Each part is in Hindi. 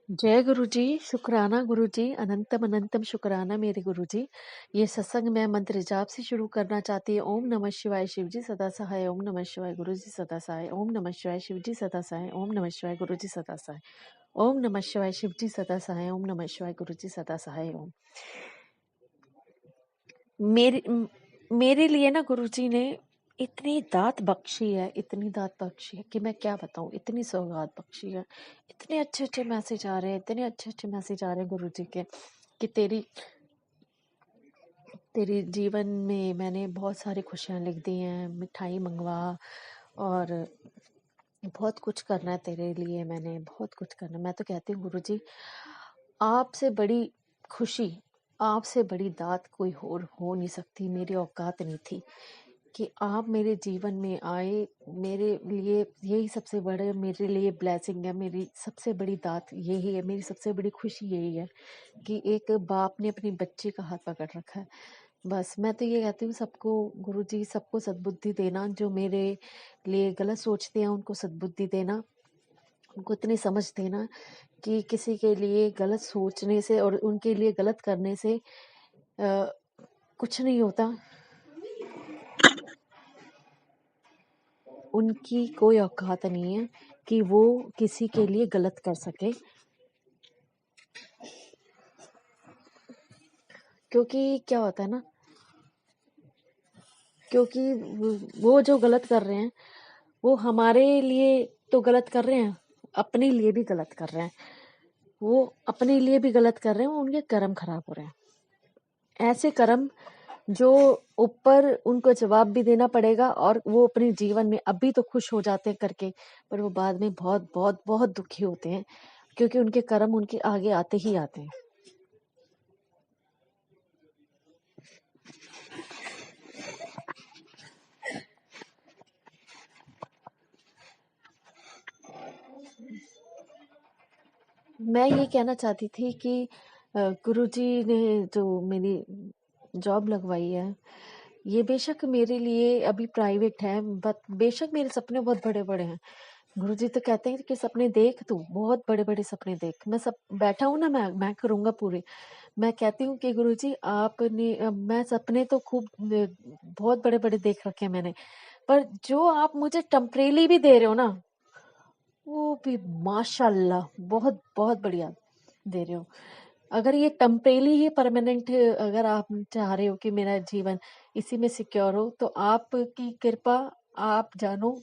जय गुरु जी, शुक्राना गुरु जी, अनंतम अनंतम शुक्राना मेरे गुरु जी। ये सत्संग मैं मंत्र जाप से शुरू करना चाहती हूँ। ओम नमः शिवाय शिव जी सदा सहाय, ओम नमः शिवाय गुरु जी सदा सहाय, ओम नमः शिवाय शिव जी सदा सहाय, ओम नमः शिवाय गुरु जी सदा सहाय, ओम नमः शिवाय शिव जी सदा सहाय, ओम नमः शिवाय गुरु जी सदा सहाय। ओम मेरे लिए ना गुरु जी ने इतनी दात बख्शी है, इतनी दात बख्शी है कि मैं क्या बताऊं। इतनी सौगात बख्शी है, इतने अच्छे अच्छे मैसेज आ रहे हैं, इतने अच्छे अच्छे मैसेज आ रहे हैं गुरु जी के कि तेरी तेरी जीवन में मैंने बहुत सारी खुशियां लिख दी हैं। मिठाई मंगवा और बहुत कुछ करना है तेरे लिए, मैंने बहुत कुछ करना। मैं तो कहती हूँ गुरु जी, आपसे बड़ी खुशी, आपसे बड़ी दात कोई और हो नहीं सकती। मेरी औकात नहीं थी कि आप मेरे जीवन में आए। मेरे लिए यही सबसे बड़े, मेरे लिए ब्लेसिंग है। मेरी सबसे बड़ी दात यही है, मेरी सबसे बड़ी खुशी यही है कि एक बाप ने अपनी बच्ची का हाथ पकड़ रखा है। बस मैं तो ये कहती हूँ सबको, गुरु जी सबको सद्बुद्धि देना। जो मेरे लिए गलत सोचते हैं उनको सद्बुद्धि देना, उनको इतनी समझ देना कि किसी के लिए गलत सोचने से और उनके लिए गलत करने से कुछ नहीं होता। उनकी कोई औकात नहीं है कि वो किसी के लिए गलत कर सके, क्योंकि क्या होता है ना, क्योंकि वो जो गलत कर रहे हैं वो हमारे लिए तो गलत कर रहे हैं, अपने लिए भी गलत कर रहे हैं। वो अपने लिए भी गलत कर रहे हैं, उनके कर्म खराब हो रहे हैं। ऐसे कर्म जो ऊपर उनको जवाब भी देना पड़ेगा, और वो अपने जीवन में अभी तो खुश हो जाते हैं करके, पर वो बाद में बहुत बहुत बहुत दुखी होते हैं, क्योंकि उनके कर्म उनके आगे आते ही आते हैं। मैं ये कहना चाहती थी कि गुरुजी ने जो मेरी जॉब लगवाई है, ये बेशक मेरे लिए अभी प्राइवेट है, बट बेशक मेरे सपने बहुत बड़े बड़े हैं। गुरुजी तो कहते हैं कि सपने देख, तू बहुत बड़े बड़े सपने देख। मैं सब बैठा हूँ ना, मैं करूँगा पूरे। मैं कहती हूँ कि गुरुजी आपने मैं सपने तो खूब बहुत बड़े बड़े देख रखे हैं मैंने, पर जो आप मुझे टेम्परेली भी दे रहे हो ना, वो भी माशाल्लाह बहुत बहुत बढ़िया दे रहे हो। अगर ये टेम्परेली ही परमानेंट, अगर आप चाह रहे हो कि मेरा जीवन इसी में सिक्योर हो, तो आपकी कृपा, आप जानो,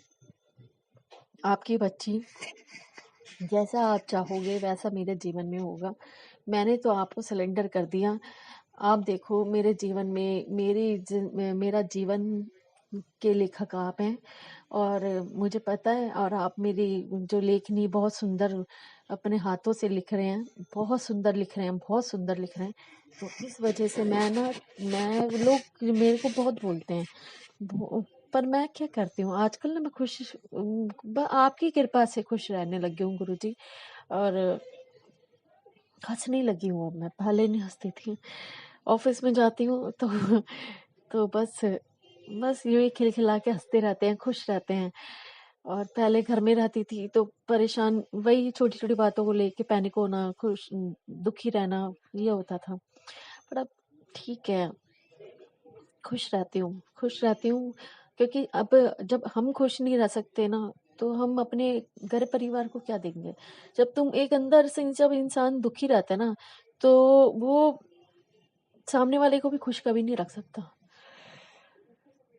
आपकी बच्ची जैसा आप चाहोगे वैसा मेरे जीवन में होगा। मैंने तो आपको सिलेंडर कर दिया। आप देखो मेरे जीवन में मेरा जीवन के लेखक आप हैं, और मुझे पता है। और आप मेरी जो लेखनी बहुत सुंदर अपने हाथों से लिख रहे हैं, बहुत सुंदर लिख रहे हैं, बहुत सुंदर लिख रहे हैं। तो इस वजह से मैं लोग मेरे को बहुत बोलते हैं, पर मैं क्या करती हूँ आजकल ना, मैं खुश आपकी कृपा से खुश रहने लगी हूँ गुरु जी। और हंसने लगी हूँ अब। मैं पहले नहीं हंसती थी। ऑफिस में जाती हूँ तो तो बस यूं ही खिलखिला के हंसते रहते हैं, खुश रहते हैं। और पहले घर में रहती थी तो परेशान, वही छोटी छोटी बातों को लेके पैनिक होना, खुश दुखी रहना, ये होता था। पर अब ठीक है, खुश रहती हूँ, खुश रहती हूँ। क्योंकि अब जब हम खुश नहीं रह सकते ना, तो हम अपने घर परिवार को क्या देंगे। जब तुम एक अंदर से, जब इंसान दुखी रहता है ना, तो वो सामने वाले को भी खुश कभी नहीं रख सकता।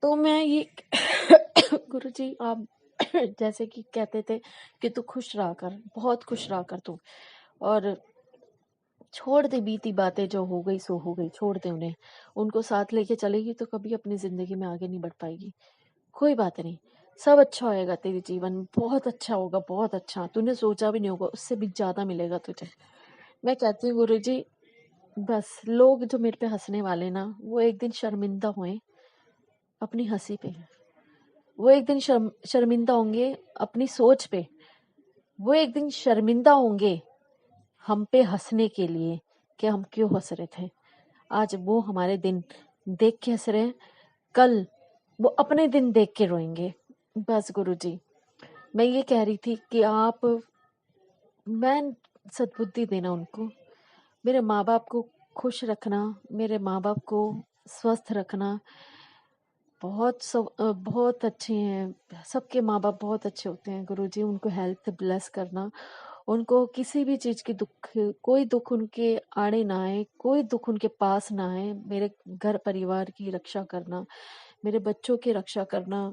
तो मैं ये गुरु जी आप जैसे कि कहते थे कि तू खुश रहा कर, बहुत खुश रहा कर तू, और छोड़ दे बीती बातें, जो हो गई सो हो गई, छोड़ दे उन्हें। उनको साथ लेके चलेगी तो कभी अपनी जिंदगी में आगे नहीं बढ़ पाएगी। कोई बात नहीं, सब अच्छा होएगा, तेरे जीवन में बहुत अच्छा होगा, बहुत अच्छा। तूने सोचा भी नहीं होगा, उससे भी ज्यादा मिलेगा तुझे। मैं कहती हूँ गुरु जी, बस लोग जो मेरे पे हंसने वाले ना, वो एक दिन शर्मिंदा हुए अपनी हंसी पे। वो एक दिन शर्मिंदा होंगे अपनी सोच पे। वो एक दिन शर्मिंदा होंगे हम पे हंसने के लिए कि हम क्यों हंस रहे थे। आज वो हमारे दिन देख के हंस रहे हैं, कल वो अपने दिन देख के रोएंगे। बस गुरु जी, मैं ये कह रही थी कि मैं सद्बुद्धि देना उनको, मेरे माँ बाप को खुश रखना, मेरे माँ बाप को स्वस्थ रखना। बहुत अच्छे हैं, सबके माँ बाप बहुत अच्छे होते हैं गुरुजी, उनको हेल्थ ब्लेस करना, उनको किसी भी चीज़ की कोई दुख उनके आड़े ना आए, कोई दुख उनके पास ना आए। मेरे घर परिवार की रक्षा करना, मेरे बच्चों की रक्षा करना।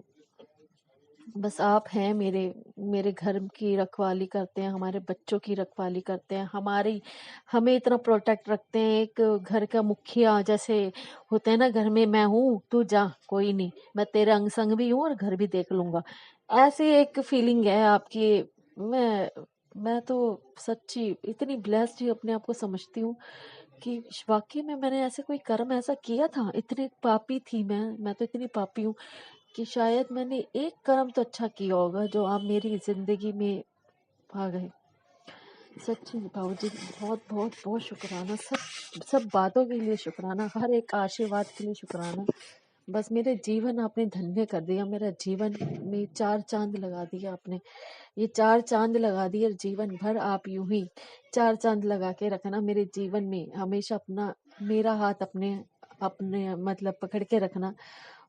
बस आप हैं मेरे घर की रखवाली करते हैं, हमारे बच्चों की रखवाली करते हैं, हमें इतना प्रोटेक्ट रखते हैं। एक घर का मुखिया जैसे होते हैं ना, घर में मैं हूँ, तू जा, कोई नहीं, मैं तेरे अंग संग भी हूँ और घर भी देख लूंगा। ऐसी एक फीलिंग है आपकी। मैं मैं तो सच्ची इतनी ब्लेस्ड अपने आप को समझती हूँ कि वाकई में मैंने ऐसे कोई कर्म ऐसा किया था। इतनी पापी थी मैं तो इतनी पापी हूँ कि शायद मैंने एक कर्म तो अच्छा किया होगा जो आप मेरी जिंदगी में आ गए। सच्ची बाबू जी, बहुत बहुत बहुत शुक्राना, सब बातों के लिए शुक्राना, हर एक आशीर्वाद के लिए शुक्राना। बस मेरे जीवन आपने धन्य कर दिया, मेरा जीवन में 4 चांद लगा दिया आपने। ये 4 चांद लगा दिए, जीवन भर आप यूं ही 4 चांद लगा के रखना मेरे जीवन में, हमेशा मेरा हाथ अपने अपने मतलब पकड़ के रखना।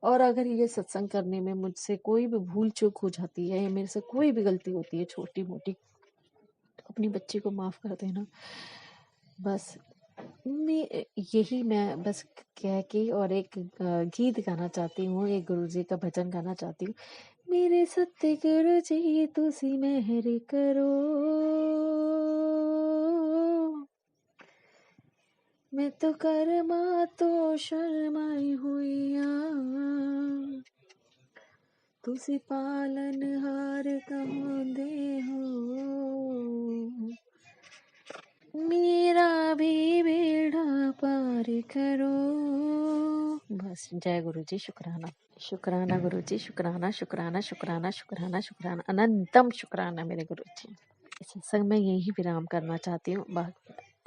और अगर ये सत्संग करने में मुझसे कोई भी भूल चूक हो जाती है या मेरे से कोई भी गलती होती है छोटी मोटी, तो अपनी बच्ची को माफ कर देना। बस मैं बस कह के और एक गीत गाना चाहती हूँ, एक गुरुजी का भजन गाना चाहती हूँ। मेरे सत्य गुरु जी तुसी मेहर करो, मैं तो कर्मा तो शर्माई हुईया, तुसी पालन हार कहंदे हो, मेरा भी बेड़ा पार करो। बस जय गुरु जी, शुक्राना। शुक्राना गुरु जी, शुक्राना शुक्राना शुक्राना शुक्राना शुक्राना, अनंतम शुक्राना मेरे गुरु जी। इस सत्संग में यही विराम करना चाहती हूँ,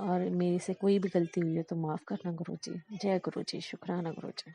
और मेरे से कोई भी गलती हुई है तो माफ करना गुरु जी। जय गुरु जी, शुक्राना गुरु जी।